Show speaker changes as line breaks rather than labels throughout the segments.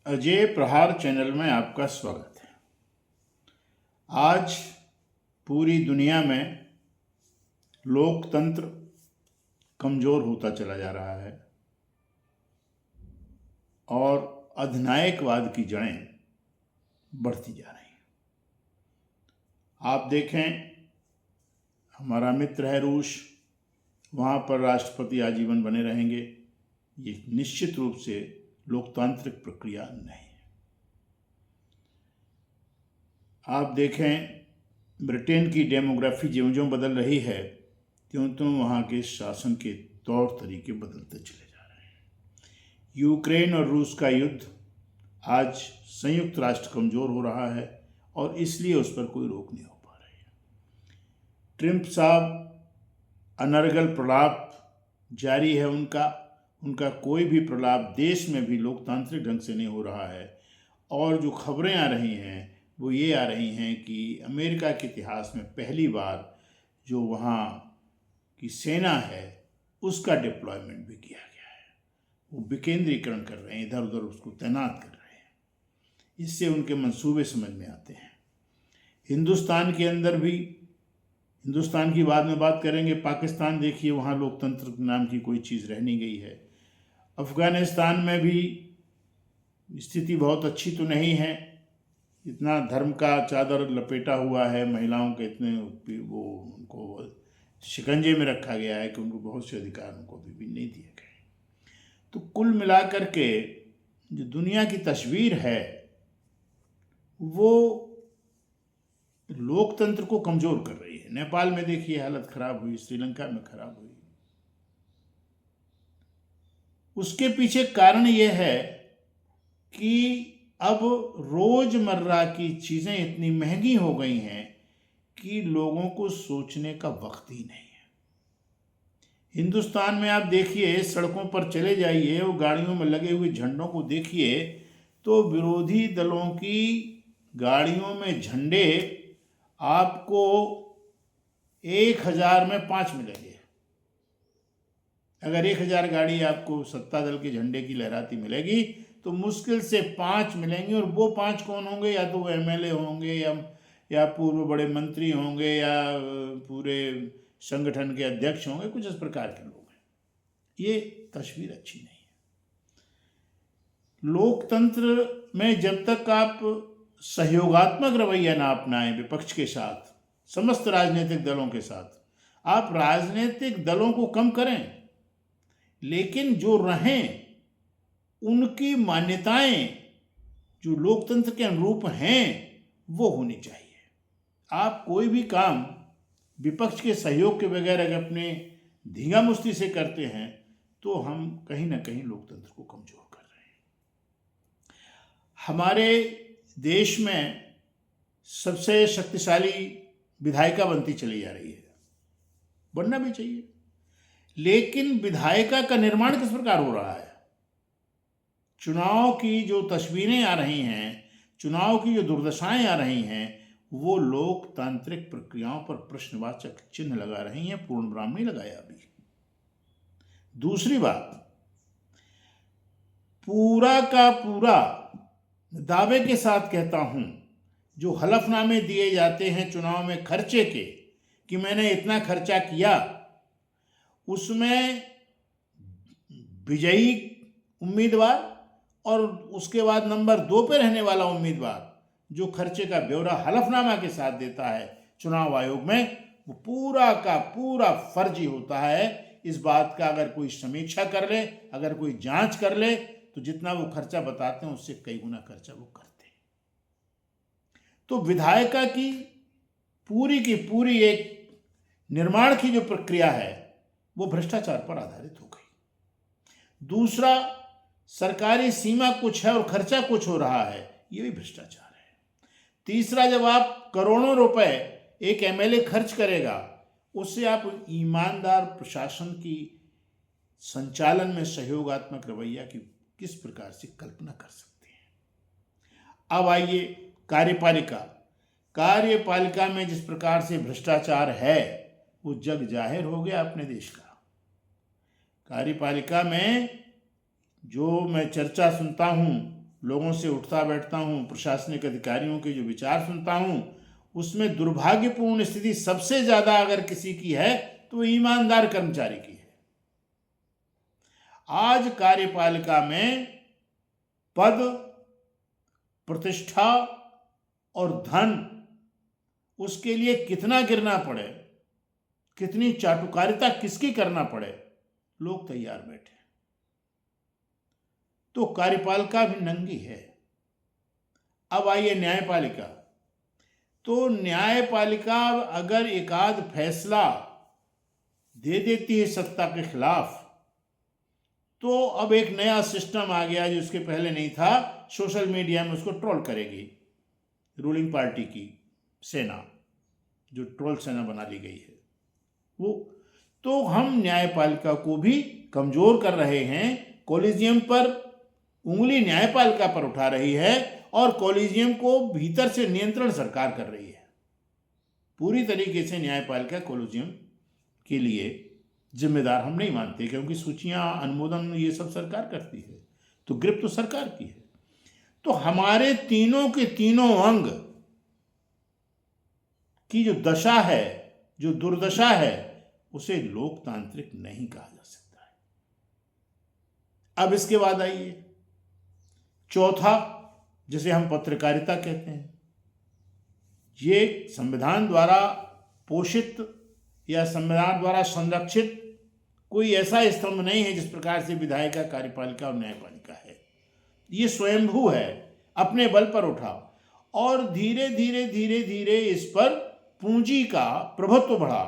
अजय प्रहार चैनल में आपका स्वागत है। आज पूरी दुनिया में लोकतंत्र कमज़ोर होता चला जा रहा है और अधिनायकवाद की जड़ें बढ़ती जा रही हैं। आप देखें, हमारा मित्र है रूस, वहाँ पर राष्ट्रपति आजीवन बने रहेंगे। ये निश्चित रूप से लोकतांत्रिक प्रक्रिया नहीं है। आप देखें, ब्रिटेन की डेमोग्राफी ज्यों ज्यों बदल रही है त्यों त्यों वहाँ के शासन के तौर तरीके बदलते चले जा रहे हैं। यूक्रेन और रूस का युद्ध, आज संयुक्त राष्ट्र कमज़ोर हो रहा है और इसलिए उस पर कोई रोक नहीं हो पा रही है। ट्रंप साहब अनर्गल प्रलाप जारी है उनका कोई भी प्रलाप देश में भी लोकतांत्रिक ढंग से नहीं हो रहा है। और जो खबरें आ रही हैं वो ये आ रही हैं कि अमेरिका के इतिहास में पहली बार जो वहाँ की सेना है उसका डिप्लॉयमेंट भी किया गया है। वो विकेंद्रीकरण कर रहे हैं, इधर उधर उसको तैनात कर रहे हैं। इससे उनके मंसूबे समझ में आते हैं। हिंदुस्तान के अंदर भी, हिंदुस्तान की बाद में बात करेंगे, पाकिस्तान देखिए, वहाँ लोकतंत्र नाम की कोई चीज़ रह नहीं गई है। अफ़गानिस्तान में भी स्थिति बहुत अच्छी तो नहीं है, इतना धर्म का चादर लपेटा हुआ है, महिलाओं के इतने वो उनको शिकंजे में रखा गया है कि उनको बहुत से अधिकार उनको भी नहीं दिए गए। तो कुल मिलाकर के जो दुनिया की तस्वीर है वो लोकतंत्र को कमज़ोर कर रही है। नेपाल में देखिए हालत ख़राब हुई, श्रीलंका में ख़राब हुई। उसके पीछे कारण ये है कि अब रोज़मर्रा की चीज़ें इतनी महंगी हो गई हैं कि लोगों को सोचने का वक्त ही नहीं है। हिंदुस्तान में आप देखिए, सड़कों पर चले जाइए, वो गाड़ियों में लगे हुए झंडों को देखिए तो विरोधी दलों की गाड़ियों में झंडे आपको 1000 में 5 मिलेंगे। अगर 1000 गाड़ी आपको सत्ता दल के झंडे की लहराती मिलेगी तो मुश्किल से 5 मिलेंगे। और वो 5 कौन होंगे? या तो वो एमएलए होंगे या पूर्व बड़े मंत्री होंगे या पूरे संगठन के अध्यक्ष होंगे, कुछ इस प्रकार के लोग हैं। ये तस्वीर अच्छी नहीं है। लोकतंत्र में जब तक आप सहयोगात्मक रवैया ना अपनाएं विपक्ष के साथ, समस्त राजनीतिक दलों के साथ, आप राजनीतिक दलों को कम करें, लेकिन जो रहें उनकी मान्यताएं जो लोकतंत्र के अनुरूप हैं वो होनी चाहिए। आप कोई भी काम विपक्ष के सहयोग के बगैर अगर अपने धींगामुष्टि से करते हैं तो हम कहीं ना कहीं लोकतंत्र को कमजोर कर रहे हैं। हमारे देश में सबसे शक्तिशाली विधायिका बनती चली जा रही है, बनना भी चाहिए, लेकिन विधायिका का निर्माण किस प्रकार हो रहा है? चुनाव की जो तस्वीरें आ रही हैं, चुनाव की जो दुर्दशाएं आ रही हैं, वो लोकतांत्रिक प्रक्रियाओं पर प्रश्नवाचक चिन्ह लगा रही हैं। पूर्णविराम नहीं लगाया अभी। दूसरी बात, पूरा का पूरा दावे के साथ कहता हूं, जो हलफनामे दिए जाते हैं चुनाव में खर्चे के कि मैंने इतना खर्चा किया, उसमें विजयी उम्मीदवार और उसके बाद नंबर 2 पे रहने वाला उम्मीदवार जो खर्चे का ब्यौरा हलफनामा के साथ देता है चुनाव आयोग में, वो पूरा का पूरा फर्जी होता है। इस बात का अगर कोई समीक्षा कर ले, अगर कोई जांच कर ले, तो जितना वो खर्चा बताते हैं उससे कई गुना खर्चा वो करते हैं। तो विधायिका की पूरी एक निर्माण की जो प्रक्रिया है वो भ्रष्टाचार पर आधारित हो गई। दूसरा, सरकारी सीमा कुछ है और खर्चा कुछ हो रहा है, ये भी भ्रष्टाचार है। तीसरा, जब आप करोड़ों रुपए एक एमएलए खर्च करेगा, उससे आप ईमानदार प्रशासन की संचालन में सहयोगात्मक रवैया की किस प्रकार से कल्पना कर सकते हैं? अब आइए कार्यपालिका में जिस प्रकार से भ्रष्टाचार है वो जग जाहिर हो गया अपने देश का। कार्यपालिका में जो मैं चर्चा सुनता हूँ लोगों से उठता बैठता हूँ, प्रशासनिक अधिकारियों के जो विचार सुनता हूँ, उसमें दुर्भाग्यपूर्ण स्थिति सबसे ज़्यादा अगर किसी की है तो ईमानदार कर्मचारी की है। आज कार्यपालिका में पद, प्रतिष्ठा और धन, उसके लिए कितना गिरना पड़े, कितनी चाटुकारिता किसकी करना पड़े, लोग तैयार बैठे। तो कार्यपालिका भी नंगी है। अब आइए न्यायपालिका। तो न्यायपालिका अगर एकाध फैसला दे देती है सत्ता के खिलाफ, तो अब एक नया सिस्टम आ गया जो इसके पहले नहीं था, सोशल मीडिया में उसको ट्रोल करेगी रूलिंग पार्टी की सेना, जो ट्रोल सेना बना ली गई है वो। तो हम न्यायपालिका को भी कमजोर कर रहे हैं। कॉलेजियम पर उंगली न्यायपालिका पर उठा रही है और कॉलेजियम को भीतर से नियंत्रण सरकार कर रही है। पूरी तरीके से न्यायपालिका कॉलेजियम के लिए जिम्मेदार हम नहीं मानते, क्योंकि सूचियां, अनुमोदन ये सब सरकार करती है, तो ग्रिप तो सरकार की है। तो हमारे तीनों के तीनों अंग की जो दशा है, जो दुर्दशा है, उसे लोकतांत्रिक नहीं कहा जा सकता है। अब इसके बाद आइए चौथा, जिसे हम पत्रकारिता कहते हैं। ये संविधान द्वारा पोषित या संविधान द्वारा संरक्षित कोई ऐसा स्तंभ नहीं है जिस प्रकार से विधायिका, कार्यपालिका और न्यायपालिका है। ये स्वयंभू है, अपने बल पर उठा, और धीरे धीरे धीरे धीरे इस पर पूंजी का प्रभुत्व बढ़ा,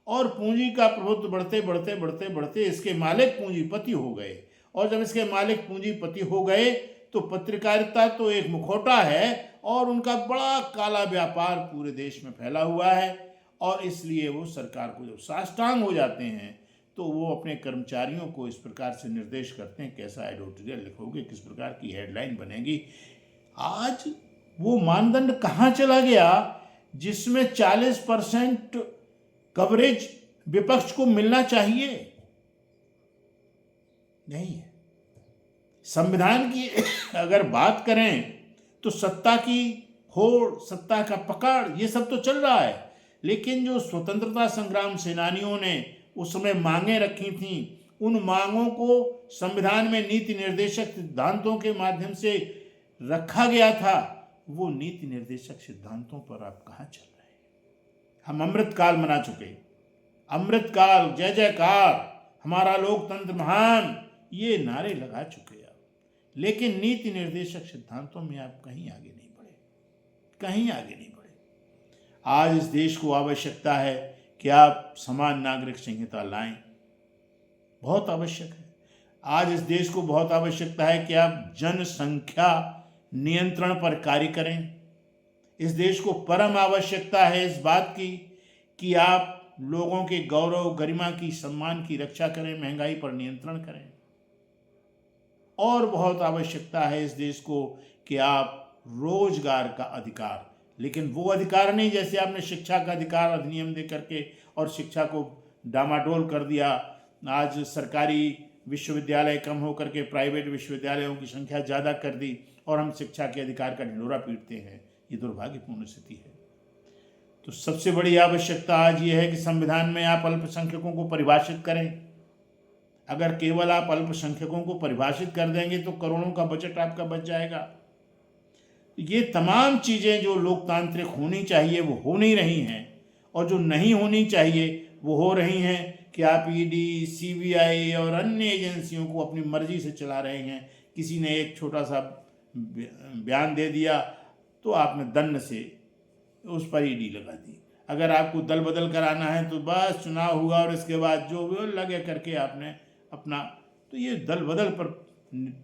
और पूंजी का प्रभुत्व बढ़ते बढ़ते बढ़ते बढ़ते इसके मालिक पूंजीपति हो गए। और जब इसके मालिक पूंजीपति हो गए तो पत्रकारिता तो एक मुखौटा है, और उनका बड़ा काला व्यापार पूरे देश में फैला हुआ है। और इसलिए वो सरकार को जब साष्टांग हो जाते हैं तो वो अपने कर्मचारियों को इस प्रकार से निर्देश करते हैं, कैसा एडिटोरियल लिखोगे, किस प्रकार की हेडलाइन बनेगी। आज वो मानदंड कहाँ चला गया जिसमें 40% कवरेज विपक्ष को मिलना चाहिए? नहीं है। संविधान की अगर बात करें तो सत्ता की होड़, सत्ता का पकड़, ये सब तो चल रहा है, लेकिन जो स्वतंत्रता संग्राम सेनानियों ने उस समय मांगें रखी थीं, उन मांगों को संविधान में नीति निर्देशक सिद्धांतों के माध्यम से रखा गया था। वो नीति निर्देशक सिद्धांतों पर आप कहाँ चल रहे हैं? हम अमृतकाल मना चुके, अमृतकाल, जय जयकार, हमारा लोकतंत्र महान, ये नारे लगा चुके आप, लेकिन नीति निर्देशक सिद्धांतों में आप कहीं आगे नहीं बढ़े, कहीं आगे नहीं बढ़े। आज इस देश को आवश्यकता है कि आप समान नागरिक संहिता लाएं, बहुत आवश्यक है। आज इस देश को बहुत आवश्यकता है कि आप जनसंख्या नियंत्रण पर कार्य करें। इस देश को परम आवश्यकता है इस बात की कि आप लोगों के गौरव, गरिमा की, सम्मान की रक्षा करें, महंगाई पर नियंत्रण करें। और बहुत आवश्यकता है इस देश को कि आप रोजगार का अधिकार, लेकिन वो अधिकार नहीं जैसे आपने शिक्षा का अधिकार अधिनियम दे करके और शिक्षा को डामाडोल कर दिया। आज सरकारी विश्वविद्यालय कम होकर के प्राइवेट विश्वविद्यालयों की संख्या ज़्यादा कर दी और हम शिक्षा के अधिकार का ढिंढोरा पीटते हैं। ये दुर्भाग्यपूर्ण स्थिति है। तो सबसे बड़ी आवश्यकता आज ये है कि संविधान में आप अल्पसंख्यकों को परिभाषित करें। अगर केवल आप अल्पसंख्यकों को परिभाषित कर देंगे तो करोड़ों का बजट आपका बच जाएगा। ये तमाम चीज़ें जो लोकतांत्रिक होनी चाहिए वो हो नहीं रही हैं, और जो नहीं होनी चाहिए वो हो रही हैं कि आप ईडी, सीबीआई और अन्य एजेंसियों को अपनी मर्जी से चला रहे हैं। किसी ने एक छोटा सा बयान दे दिया तो आपने दंड से उस पर ईडी लगा दी। अगर आपको दल बदल कराना है तो बस चुनाव हुआ और इसके बाद जो लगे करके आपने अपना, तो ये दल बदल पर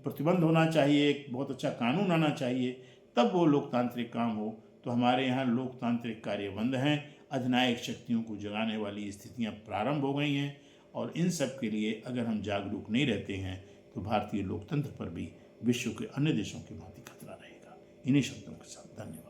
प्रतिबंध होना चाहिए, एक बहुत अच्छा कानून आना चाहिए, तब वो लोकतांत्रिक काम हो। तो हमारे यहाँ लोकतांत्रिक कार्य बंद हैं। अधिनायक शक्तियों को जगाने वाली स्थितियाँ प्रारंभ हो गई हैं, और इन सब के लिए अगर हम जागरूक नहीं रहते हैं तो भारतीय लोकतंत्र पर भी विश्व के अन्य देशों की भांति खतरा रहेगा। इन्हीं शब्दों के साथ धन्यवाद।